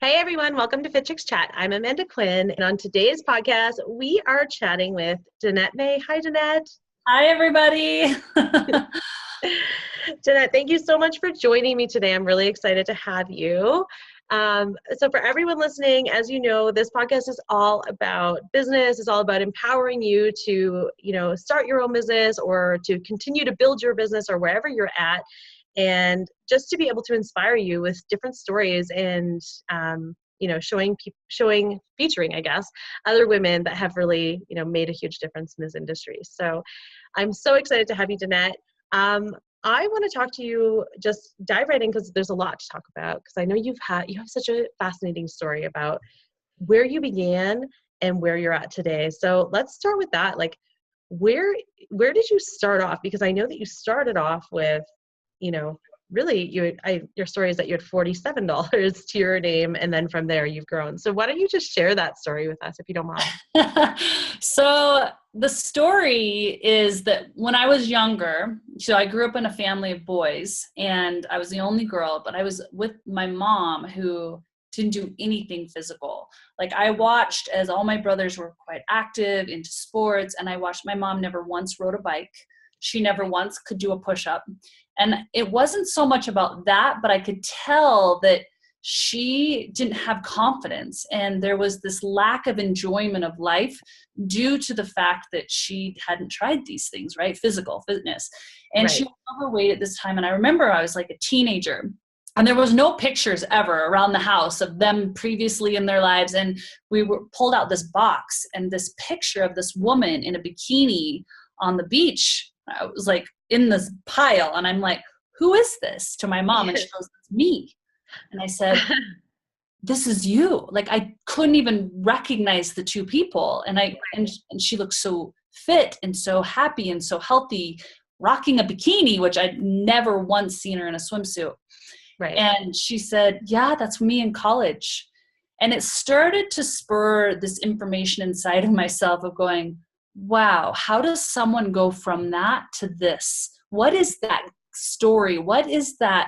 Hey everyone, welcome to Fit Chicks Chat. I'm Amanda Quinn, and on today's podcast, we are chatting with Danette May. Hi, Danette. Hi, everybody. Danette, thank you so much for joining me today. I'm really excited to have you. So for everyone listening, as you know, this podcast is all about business. It's all about empowering you to, start your own business or to continue to build your business or wherever you're at. And just to be able to inspire you with different stories and, featuring, I guess, other women that have really, made a huge difference in this industry. So I'm so excited to have you, Danette. I want to talk to you, just dive right in because there's a lot to talk about, because I know you have such a fascinating story about where you began and where you're at today. So let's start with that. Like, where did you start off? Because I know that you started off with, really your story is that you had $47 to your name, and then from there you've grown. So why don't you just share that story with us if you don't mind? So the story is that when I was younger, so I grew up in a family of boys and I was the only girl, but I was with my mom who didn't do anything physical. Like I watched as all my brothers were quite active into sports, and I watched my mom never once rode a bike. She never once could do a push-up. And it wasn't so much about that, but I could tell that she didn't have confidence. And there was this lack of enjoyment of life due to the fact that she hadn't tried these things, right? Physical fitness. And Right. She was overweight at this time. And I remember I was like a teenager. And there was no pictures ever around the house of them previously in their lives. And we were pulled out this box and this picture of this woman in a bikini on the beach. I was like in this pile, and I'm like, who is this? To my mom. And she goes, it's me. And I said, this is you. Like I couldn't even recognize the two people. And she looked so fit and so happy and so healthy, rocking a bikini, which I'd never once seen her in a swimsuit. Right. And she said, yeah, that's me in college. And it started to spur this information inside of myself of going, wow, how does someone go from that to this? What is that story? What is that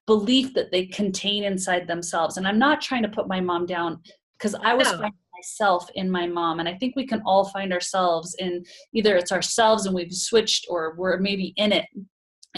belief that they contain inside themselves? And I'm not trying to put my mom down, because I was finding myself in my mom. And I think we can all find ourselves in either it's ourselves and we've switched, or we're maybe in it.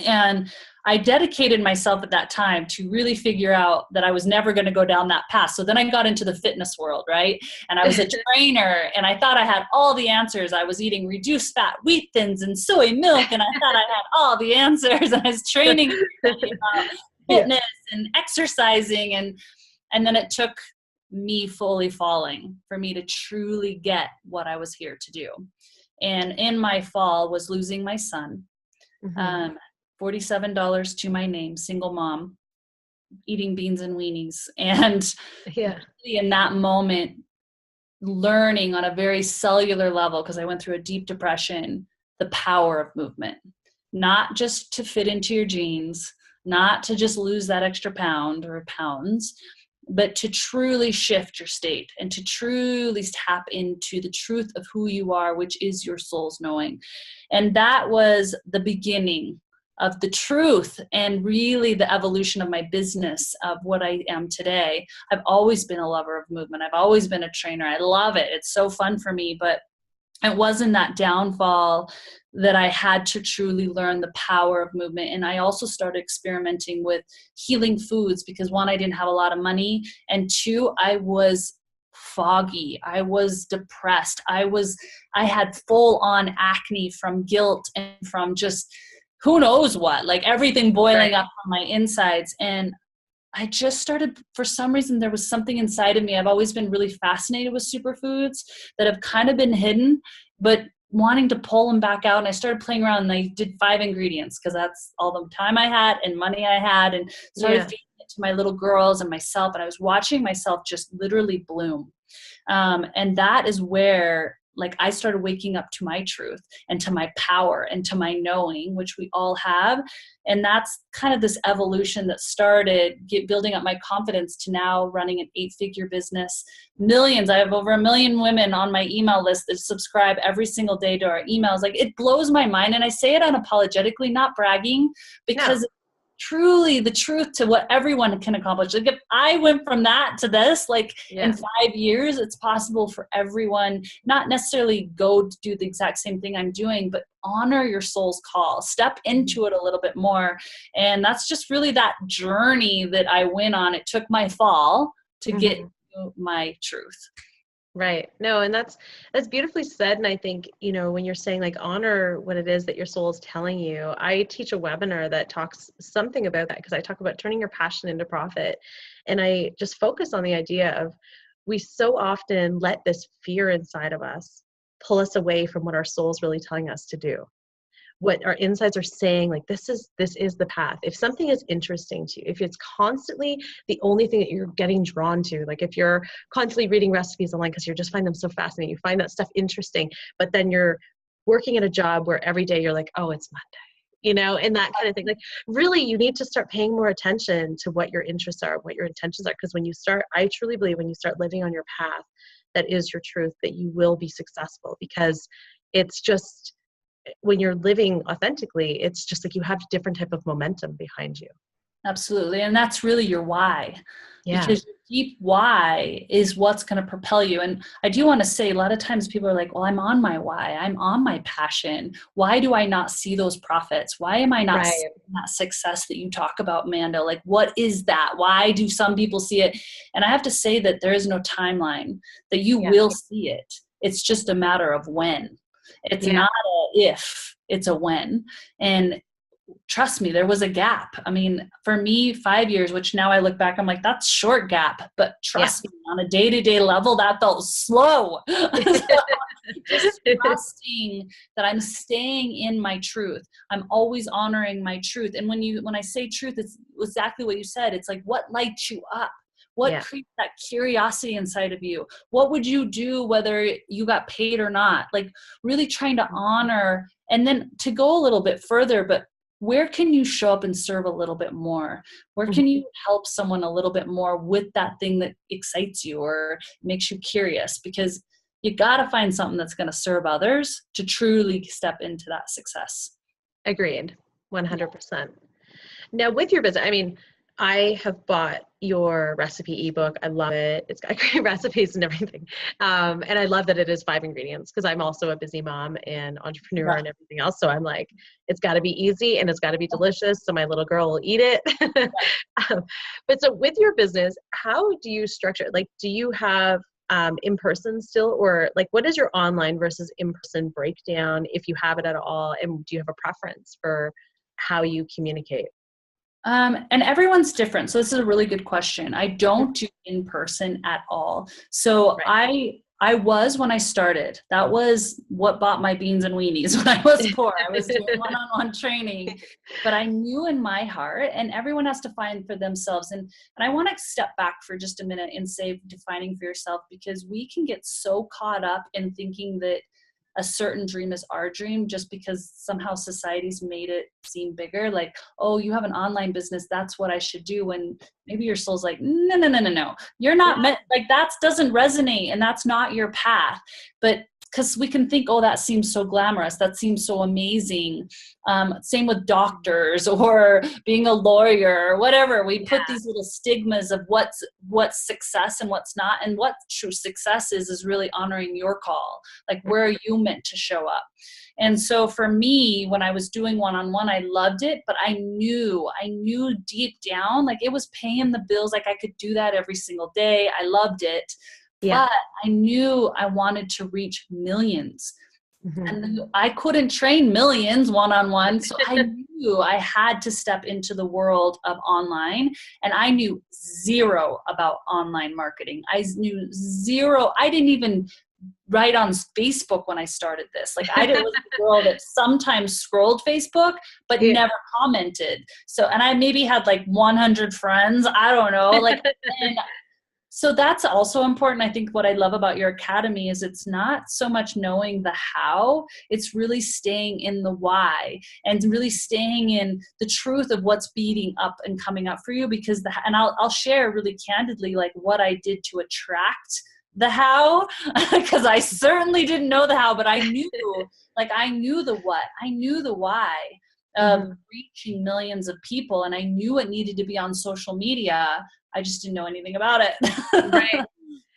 And I dedicated myself at that time to really figure out that I was never going to go down that path. So then I got into the fitness world, right? And I was a trainer, and I thought I had all the answers. I was eating reduced fat wheat thins and soy milk, and I thought I had all the answers. And I was training about fitness and exercising. And then it took me fully falling for me to truly get what I was here to do. And in my fall was losing my son. Mm-hmm. $47 to my name, single mom, eating beans and weenies. And in that moment, learning on a very cellular level, because I went through a deep depression, the power of movement, not just to fit into your jeans, not to just lose that extra pound or pounds, but to truly shift your state and to truly tap into the truth of who you are, which is your soul's knowing. And that was the beginning of the truth and really the evolution of my business, of what I am today. I've always been a lover of movement. I've always been a trainer. I love it. It's so fun for me, but it wasn't that downfall that I had to truly learn the power of movement. And I also started experimenting with healing foods because, one, I didn't have a lot of money, and two, I was foggy. I was depressed. I had full on acne from guilt and from just who knows what, like everything boiling up on my insides. And I just started, for some reason, there was something inside of me. I've always been really fascinated with superfoods that have kind of been hidden, but wanting to pull them back out. And I started playing around, and I did 5 ingredients because that's all the time I had and money I had, and started feeding it to my little girls and myself. And I was watching myself just literally bloom. And that is where, like, I started waking up to my truth and to my power and to my knowing, which we all have. And that's kind of this evolution that started building up my confidence to now running an 8-figure business. Millions. I have over 1 million women on my email list that subscribe every single day to our emails. Like, it blows my mind. And I say it unapologetically, not bragging, because truly the truth to what everyone can accomplish. Like if I went from that to this, like in 5 years, it's possible for everyone, not necessarily go to do the exact same thing I'm doing, but honor your soul's call, step into it a little bit more. And that's just really that journey that I went on. It took my fall to get to my truth. Right. No, and that's beautifully said. And I think, when you're saying like honor what it is that your soul is telling you, I teach a webinar that talks something about that, because I talk about turning your passion into profit. And I just focus on the idea of, we so often let this fear inside of us pull us away from what our soul is really telling us to do. What our insides are saying, like, this is the path. If something is interesting to you, if it's constantly the only thing that you're getting drawn to, like if you're constantly reading recipes online because you just find them so fascinating, you find that stuff interesting, but then you're working at a job where every day you're like, oh, it's Monday, and that kind of thing. Like, really, you need to start paying more attention to what your interests are, what your intentions are. Because I truly believe when you start living on your path, that is your truth, that you will be successful. Because it's just, when you're living authentically, it's just like you have a different type of momentum behind you. Absolutely. And that's really your why. Yeah. Because your deep why is what's going to propel you. And I do want to say, a lot of times people are like, well, I'm on my why. I'm on my passion. Why do I not see those profits? Why am I not seeing that success that you talk about, Amanda? Like, what is that? Why do some people see it? And I have to say that there is no timeline, that you will see it. It's just a matter of when. It's not a if, it's a when. And trust me, there was a gap. I mean, for me, 5 years, which now I look back, I'm like, that's short gap. But trust me, on a day-to-day level, that felt slow. Just trusting that I'm staying in my truth. I'm always honoring my truth. And when I say truth, it's exactly what you said. It's like, what lights you up? What creates that curiosity inside of you? What would you do whether you got paid or not? Like, really trying to honor, and then to go a little bit further, but where can you show up and serve a little bit more? Where can you help someone a little bit more with that thing that excites you or makes you curious? Because you got to find something that's going to serve others to truly step into that success. Agreed. 100%. Now, with your business, I mean, I have bought your recipe ebook. I love it. It's got great recipes and everything. And I love that it is 5 ingredients, because I'm also a busy mom and entrepreneur and everything else. So I'm like, it's got to be easy and it's got to be delicious, so my little girl will eat it. But so with your business, how do you structure it? Like, do you have in person still, or like, what is your online versus in-person breakdown, if you have it at all? And do you have a preference for how you communicate? And everyone's different. So this is a really good question. I don't do in person at all. So I was, when I started, that was what bought my beans and weenies when I was poor. I was doing one-on-one training, but I knew in my heart, and everyone has to find for themselves. And I want to step back for just a minute and say defining for yourself, because we can get so caught up in thinking that a certain dream is our dream just because somehow society's made it seem bigger. Like, oh, you have an online business, that's what I should do. When maybe your soul's like, no. You're not meant, like, that doesn't resonate and that's not your path. But because we can think, oh, that seems so glamorous, that seems so amazing. Same with doctors or being a lawyer or whatever. We put these little stigmas of what's success and what's not. And what true success is really honoring your call. Like, where are you meant to show up? And so for me, when I was doing one-on-one, I loved it, but I knew deep down, like, it was paying the bills. Like, I could do that every single day. I loved it. But I knew I wanted to reach millions. And I couldn't train millions one-on-one. So I knew I had to step into the world of online. And I knew zero about online marketing. I knew zero. I didn't even write on Facebook when I started this. Like, I was the girl that sometimes scrolled Facebook, but never commented. So, and I maybe had like 100 friends. I don't know. Like, and so that's also important. I think what I love about your academy is it's not so much knowing the how, it's really staying in the why and really staying in the truth of what's beating up and coming up for you. Because and I'll share really candidly, like, what I did to attract the how, because I certainly didn't know the how, but I knew, like, I knew the what, I knew the why. of reaching millions of people. And I knew it needed to be on social media. I just didn't know anything about it. Right.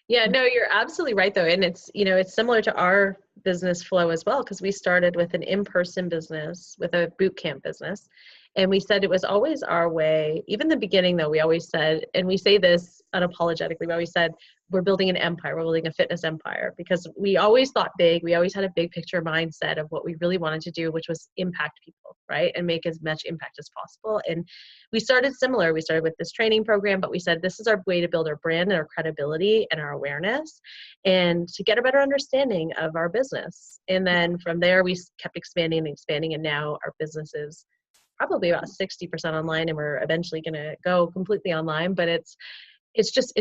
Yeah, no, you're absolutely right though. And it's, it's similar to our business flow as well, because we started with an in-person business, with a boot camp business. And we said it was always our way. Even in the beginning though, we always said, and we say this unapologetically, we always said, we're building an empire, we're building a fitness empire, because we always thought big. We always had a big picture mindset of what we really wanted to do, which was impact people, right? And make as much impact as possible. And we started similar. We started with this training program, but we said, this is our way to build our brand and our credibility and our awareness, and to get a better understanding of our business. And then from there, we kept expanding and expanding. And now our business is probably about 60% online, and we're eventually going to go completely online. But it's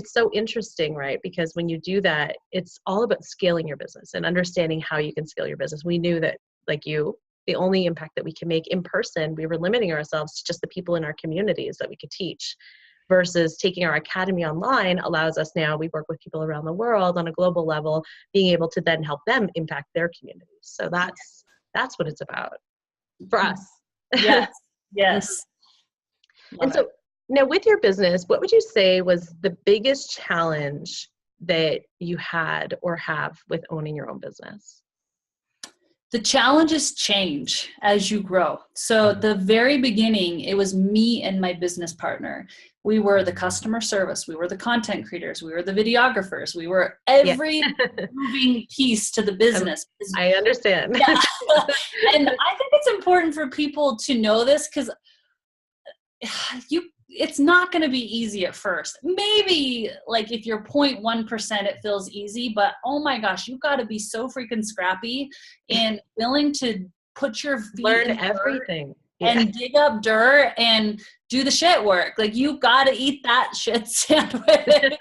so interesting, right? Because when you do that, it's all about scaling your business and understanding how you can scale your business. We knew that, like you, the only impact that we can make in person, we were limiting ourselves to just the people in our communities that we could teach, versus taking our academy online allows us now, we work with people around the world on a global level, being able to then help them impact their communities. So that's what it's about for us. Yes. Yes. And so now with your business, what would you say was the biggest challenge that you had or have with owning your own business? The challenges change as you grow. So at the very beginning, it was me and my business partner. We were the customer service. We were the content creators. We were the videographers. We were every moving piece to the business. I understand. Yeah. And I think it's important for people to know this, because it's not going to be easy at first. Maybe like if you're 0.1%, it feels easy, but oh my gosh, you've got to be so freaking scrappy and willing to put your feet learn in everything and dig up dirt and do the shit work. Like, you got to eat that shit sandwich.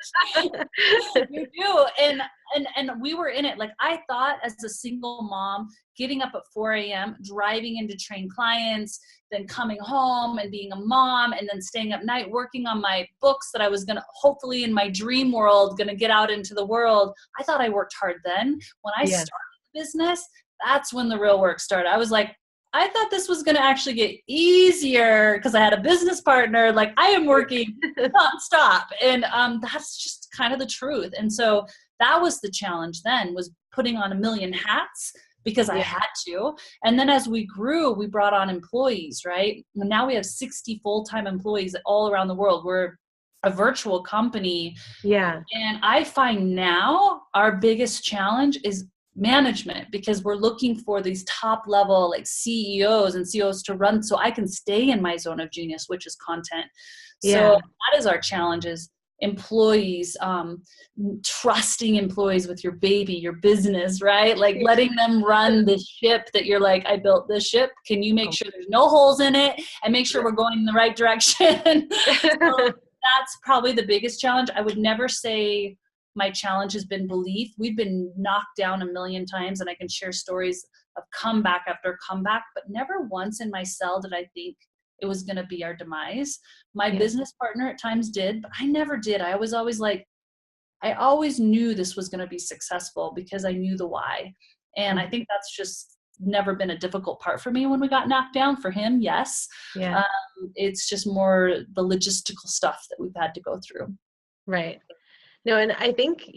You do. And we were in it. Like, I thought as a single mom, getting up at 4 a.m., driving in to train clients, then coming home and being a mom, and then staying up night working on my books that I was going to, hopefully in my dream world, going to get out into the world. I thought I worked hard then. When I started the business, that's when the real work started. I was like, I thought this was going to actually get easier because I had a business partner. Like, I am working nonstop. And that's just kind of the truth. And so that was the challenge then, was putting on a million hats, because I had to. And then as we grew, we brought on employees, right? And now we have 60 full-time employees all around the world. We're a virtual company. Yeah. And I find now our biggest challenge is management, because we're looking for these top level like CEOs and CEOs to run, so I can stay in my zone of genius, which is content. So that is our challenges. Employees, trusting employees with your baby, your business, right? Like letting them run the ship that you're like, I built this ship. Can you make sure there's no holes in it and make sure we're going in the right direction? So that's probably the biggest challenge. I would never say my challenge has been belief. We've been knocked down a million times, and I can share stories of comeback after comeback, but never once in my cell did I think it was going to be our demise. My business partner at times did, but I never did. I was always like, I always knew this was going to be successful because I knew the why. And I think that's just never been a difficult part for me when we got knocked down. For him, yes. Yeah. It's just more the logistical stuff that we've had to go through. Right. No, and I think,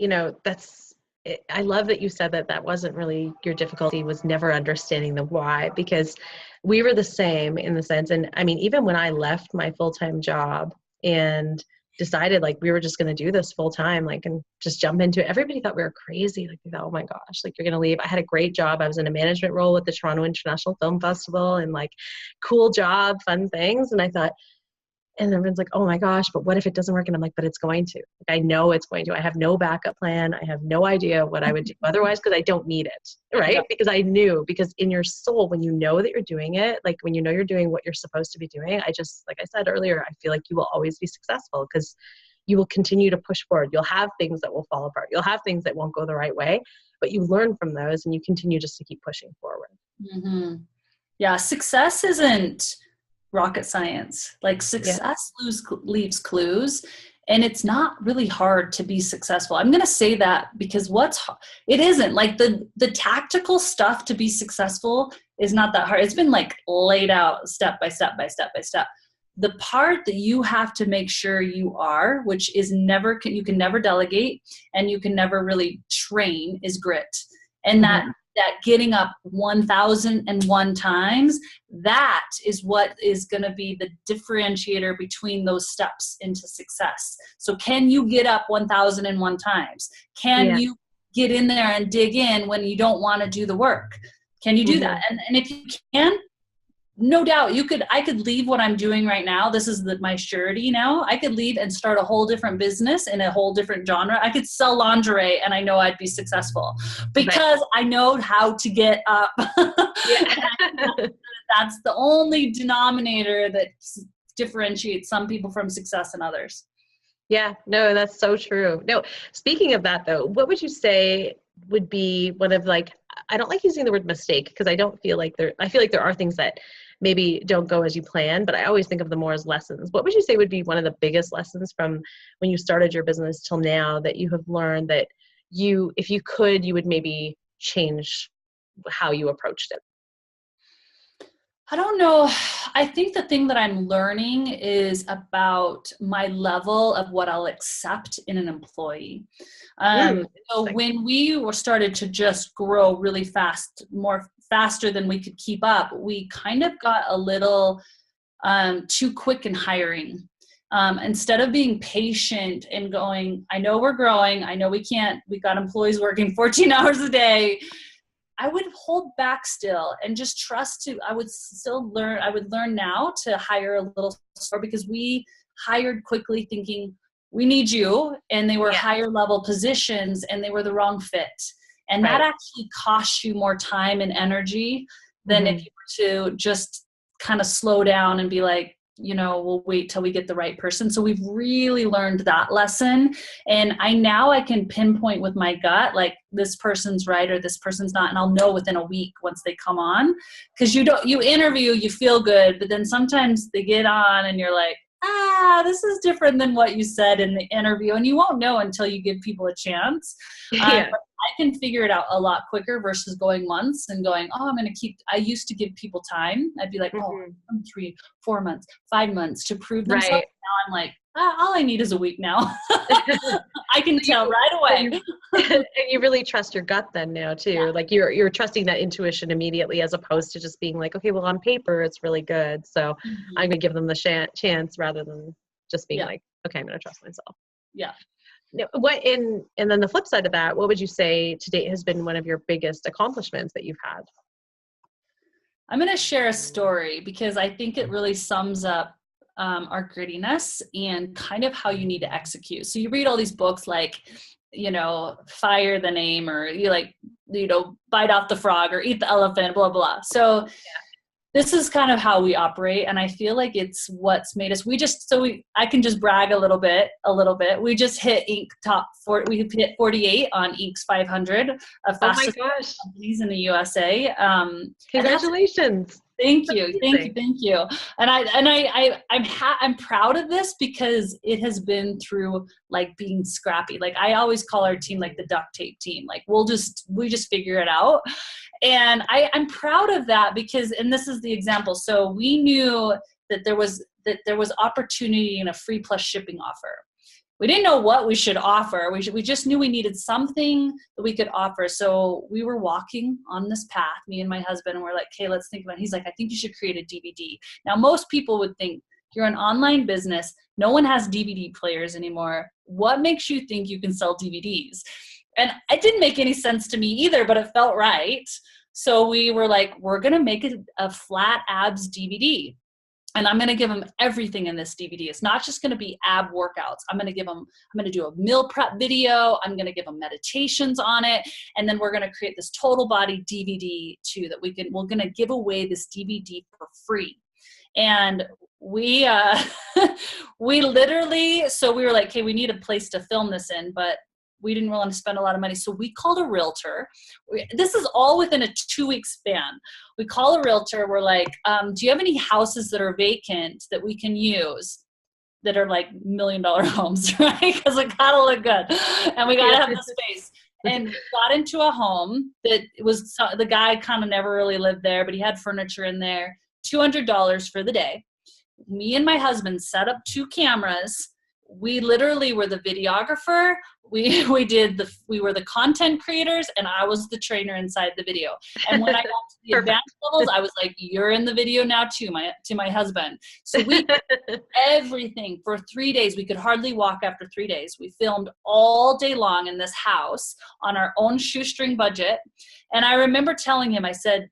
I love that you said that wasn't really your difficulty, was never understanding the why, because we were the same in the sense. And I mean, even when I left my full-time job and decided like we were just going to do this full time, like, and just jump into it, everybody thought we were crazy. Like, they thought, oh my gosh, like, you're going to leave. I had a great job. I was in a management role with the Toronto International Film Festival, and like, cool job, fun things. And I thought, and everyone's like, oh my gosh, but what if it doesn't work? And I'm like, but it's going to. Like, I know it's going to. I have no backup plan. I have no idea what I would do otherwise, because I don't need it, right? Yeah. Because I knew, because in your soul, when you know that you're doing it, like when you know you're doing what you're supposed to be doing, I just, like I said earlier, I feel like you will always be successful, because you will continue to push forward. You'll have things that will fall apart. You'll have things that won't go the right way, but you learn from those and you continue just to keep pushing forward. Mm-hmm. Yeah, success isn't rocket science. Like, success leaves clues, and it's not really hard to be successful. I'm going to say that because it isn't like the tactical stuff to be successful is not that hard. It's been like laid out step by step by step by step. The part that you have to make sure you are, which is you can never delegate and you can never really train, is grit. And that getting up 1,001 times, that is what is going to be the differentiator between those steps into success. So can you get up 1,001 times? Can you get in there and dig in when you don't want to do the work? Can you do that? And if you can, no doubt I could leave what I'm doing right now. This is my surety now. I could leave and start a whole different business in a whole different genre. I could sell lingerie and I know I'd be successful because I know how to get up. That's the only denominator that differentiates some people from success and others. Yeah, no, that's so true. No, speaking of that though, what would you say would be one of like, I don't like using the word mistake because I feel like there are things that maybe don't go as you plan, but I always think of them more as lessons. What would you say would be one of the biggest lessons from when you started your business till now that you have learned that if you could, you would maybe change how you approached it? I don't know. I think the thing that I'm learning is about my level of what I'll accept in an employee. So when we started to just grow really fast, faster than we could keep up, we kind of got a little too quick in hiring. Instead of being patient and going, I know we're growing, I know we got employees working 14 hours a day. I would hold back still and just trust I would learn now to hire a little slower because we hired quickly thinking we need you, and they were higher level positions and they were the wrong fit. And that actually costs you more time and energy than if you were to just kind of slow down and be like, we'll wait till we get the right person. So we've really learned that lesson. And I can pinpoint with my gut, like this person's right or this person's not. And I'll know within a week once they come on, because you interview, you feel good, but then sometimes they get on and you're like, this is different than what you said in the interview. And you won't know until you give people a chance. But I can figure it out a lot quicker versus going months and going, I used to give people time. I'd be like, 3, 4 months, 5 months to prove themselves. Now I'm like, all I need is a week now. I can tell right away. And you really trust your gut then now too. Like you're trusting that intuition immediately as opposed to just being like, okay, well on paper it's really good, so I'm going to give them the chance rather than just being like, okay, I'm going to trust myself. Yeah. Now, and then the flip side of that, what would you say to date has been one of your biggest accomplishments that you've had? I'm going to share a story because I think it really sums up our grittiness and kind of how you need to execute. So you read all these books like, fire the name, or bite off the frog or eat the elephant, blah, blah. So this is kind of how we operate. And I feel like it's what's made us, I can just brag a little bit. We just hit Inc. we hit 48 on Inc.'s 500 of fastest companies in the USA. Congratulations. Thank you. And I'm proud of this because it has been through like being scrappy. Like I always call our team like the duct tape team. Like we just figure it out. And I'm proud of that because, and this is the example. So we knew that there was opportunity in a free plus shipping offer. We didn't know what we should offer. We just knew we needed something that we could offer. So we were walking on this path, me and my husband, and we're like, okay, let's think about it. He's like, I think you should create a DVD. Now, most people would think you're an online business. No one has DVD players anymore. What makes you think you can sell DVDs? And it didn't make any sense to me either, but it felt right. So we were like, we're going to make a flat abs DVD. And I'm going to give them everything in this DVD. It's not just going to be ab workouts. I'm going to do a meal prep video. I'm going to give them meditations on it. And then we're going to create this total body DVD too, that we're going to give away this DVD for free. And we literally, so we were like, okay, we need a place to film this in, but we didn't want to spend a lot of money. So we called a realtor. This is all within a 2-week span. We call a realtor. We're like, do you have any houses that are vacant that we can use that are like $1 million homes, right? Because it got to look good. And we got to have the space. And we got into a home that was, the guy kind of never really lived there, but he had furniture in there, $200 for the day. Me and my husband set up 2 cameras. We literally were the videographer. We were the content creators, and I was the trainer inside the video. And when I got to the advanced levels, I was like, "You're in the video now too," to my husband. So we did everything for 3 days. We could hardly walk after 3 days. We filmed all day long in this house on our own shoestring budget. And I remember telling him, I said,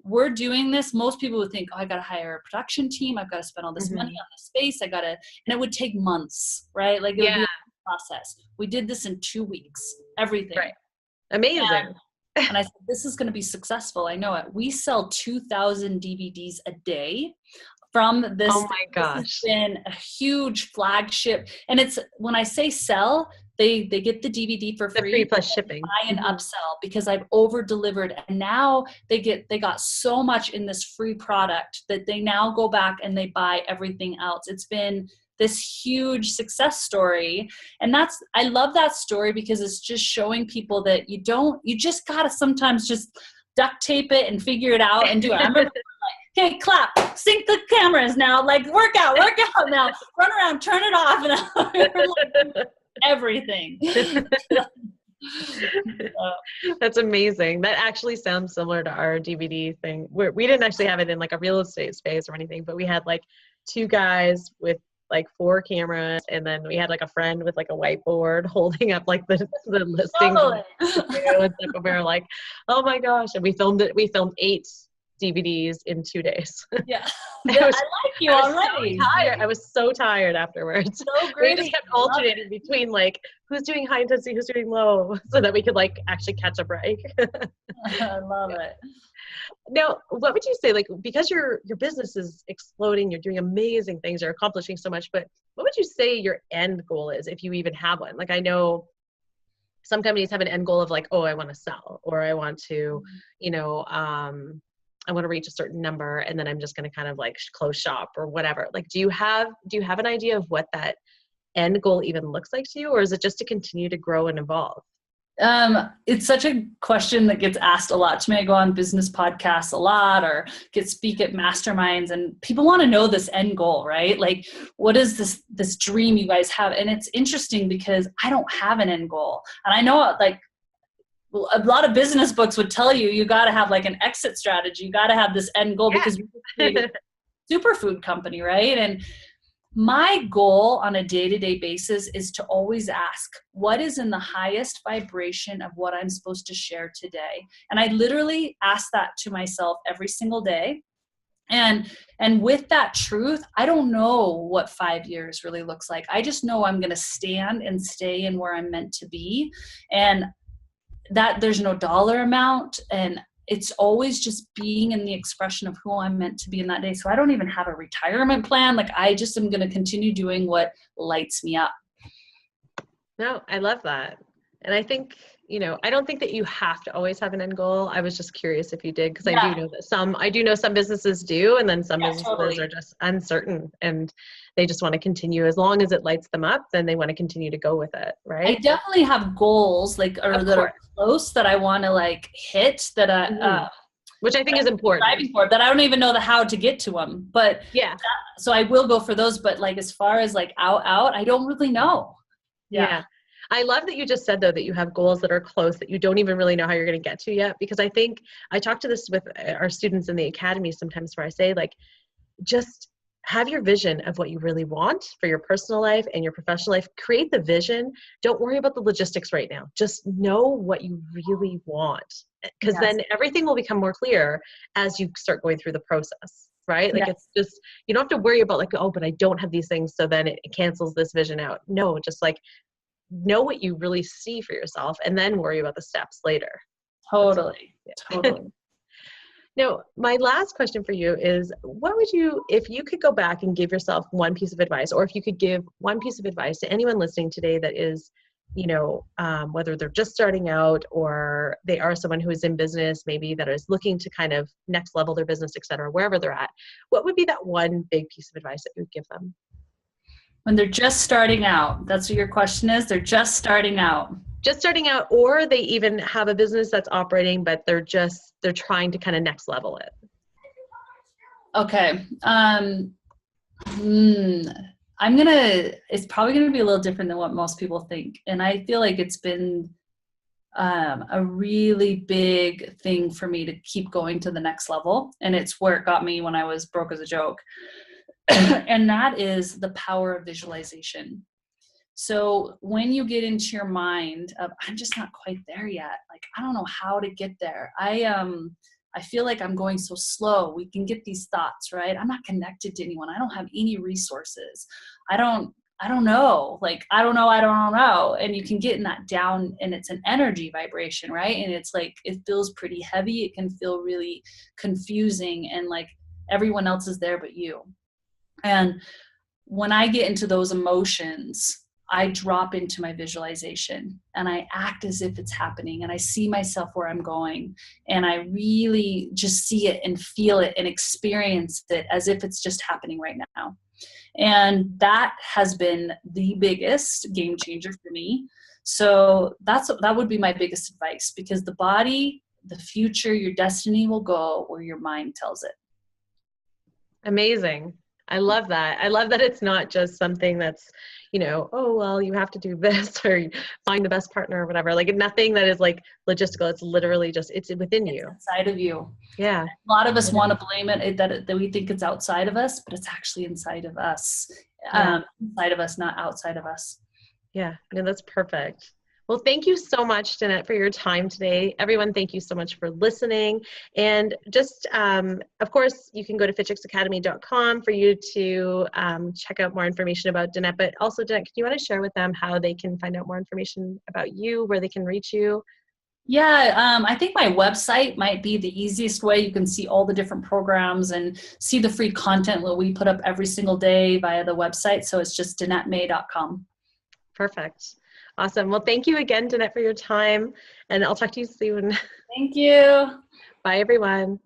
we're doing this. Most people would think, oh, I got to hire a production team. I've got to spend all this money on the space. And it would take months, right? Like it would be a process. We did this in 2 weeks, everything. Right. Amazing. And I said, this is going to be successful. I know it. We sell 2,000 DVDs a day from this. Oh my gosh. This has been a huge flagship. And it's, when I say sell, they get the DVD for free. The free plus shipping. Buy and upsell, because I've over delivered. And now they got so much in this free product that they now go back and they buy everything else. It's been this huge success story. And I love that story because it's just showing people that you just gotta sometimes just duct tape it and figure it out and do it. I remember like, okay, clap, sync the cameras now, like work out now, run around, turn it off, and everything. That's amazing. That actually sounds similar to our DVD thing. We didn't actually have it in like a real estate space or anything, but we had like 2 guys with like 4 cameras, and then we had like a friend with like a whiteboard holding up like the listing. Totally. And we were like, oh my gosh. And we filmed 8 DVDs in 2 days. Yeah. I like you already. So tired. I was so tired afterwards. So great. We just kept alternating between like who's doing high intensity, who's doing low, so that we could like actually catch a break. I love it. Now, what would you say, like, because your business is exploding, you're doing amazing things, you're accomplishing so much, but what would you say your end goal is, if you even have one? Like, I know some companies have an end goal of like, oh, I want to sell, or I want to, I want to reach a certain number, and then I'm just going to kind of like close shop or whatever. Like, do you have an idea of what that end goal even looks like to you, or is it just to continue to grow and evolve? It's such a question that gets asked a lot to me. I go on business podcasts a lot, or speak at masterminds, and people want to know this end goal, right? Like, what is this dream you guys have? And it's interesting because I don't have an end goal. And I know like a lot of business books would tell you got to have like an exit strategy. You got to have this end goal because we're a superfood company, right? And my goal on a day-to-day basis is to always ask, what is in the highest vibration of what I'm supposed to share today? And I literally ask that to myself every single day. And with that truth, I don't know what 5 years really looks like. I just know I'm going to stand and stay in where I'm meant to be. And that there's no dollar amount, and it's always just being in the expression of who I'm meant to be in that day. So I don't even have a retirement plan. Like, I just am going to continue doing what lights me up. No, I love that. And I think, I don't think that you have to always have an end goal. I was just curious if you did, because I do know some businesses do, and then some businesses are just uncertain and they just want to continue. As long as it lights them up, then they want to continue to go with it, right? I definitely have goals that are close that I want to like hit, that which I think is important. Driving for, that I don't even know how to get to them, but so I will go for those. But like, as far as like out, I don't really know. Yeah. I love that you just said, though, that you have goals that are close that you don't even really know how you're going to get to yet. Because I think I talk to this with our students in the academy sometimes, where I say, like, just have your vision of what you really want for your personal life and your professional life. Create the vision. Don't worry about the logistics right now. Just know what you really want, because then everything will become more clear as you start going through the process, right? Like, it's just, you don't have to worry about like, oh, but I don't have these things, so then it cancels this vision out. No, just like, know what you really see for yourself, and then worry about the steps later. Totally. Now, my last question for you is, what would you, if you could go back and give yourself one piece of advice, or if you could give one piece of advice to anyone listening today that is, whether they're just starting out or they are someone who is in business, maybe that is looking to kind of next level their business, et cetera, wherever they're at, what would be that one big piece of advice that you would give them? When they're just starting out, that's what your question is? They're just starting out. just starting out, or they even have a business that's operating, but they're trying to kind of next level it? Okay. It's probably gonna be a little different than what most people think. And I feel like it's been a really big thing for me to keep going to the next level. And it's where it got me when I was broke as a joke. And that is the power of visualization. So when you get into your mind of, I'm just not quite there yet. Like, I don't know how to get there. I feel like I'm going so slow. We can get these thoughts, right? I'm not connected to anyone. I don't have any resources. I don't know. Like, I don't know. And you can get in that down, and it's an energy vibration, right? And it's like, it feels pretty heavy. It can feel really confusing, and like everyone else is there but you. And when I get into those emotions, I drop into my visualization and I act as if it's happening, and I see myself where I'm going, and I really just see it and feel it and experience it as if it's just happening right now. And that has been the biggest game changer for me. So that would be my biggest advice, because the body, the future, your destiny will go where your mind tells it. Amazing. I love that. I love that it's not just something that's, oh, well, you have to do this or find the best partner or whatever. Like, nothing that is like logistical. It's literally just, it's within you. Inside of you. Yeah. A lot of us want to blame it that we think it's outside of us, but it's actually inside of us. Yeah. Inside of us, not outside of us. Yeah. No, that's perfect. Well, thank you so much, Danette, for your time today. Everyone, thank you so much for listening. And just, of course, you can go to fitchixacademy.com for you to check out more information about Danette. But also, Danette, do you want to share with them how they can find out more information about you, where they can reach you? Yeah, I think my website might be the easiest way. You can see all the different programs and see the free content that we put up every single day via the website. So it's just DanetteMay.com. Perfect. Awesome. Well, thank you again, Danette, for your time, and I'll talk to you soon. Thank you. Bye, everyone.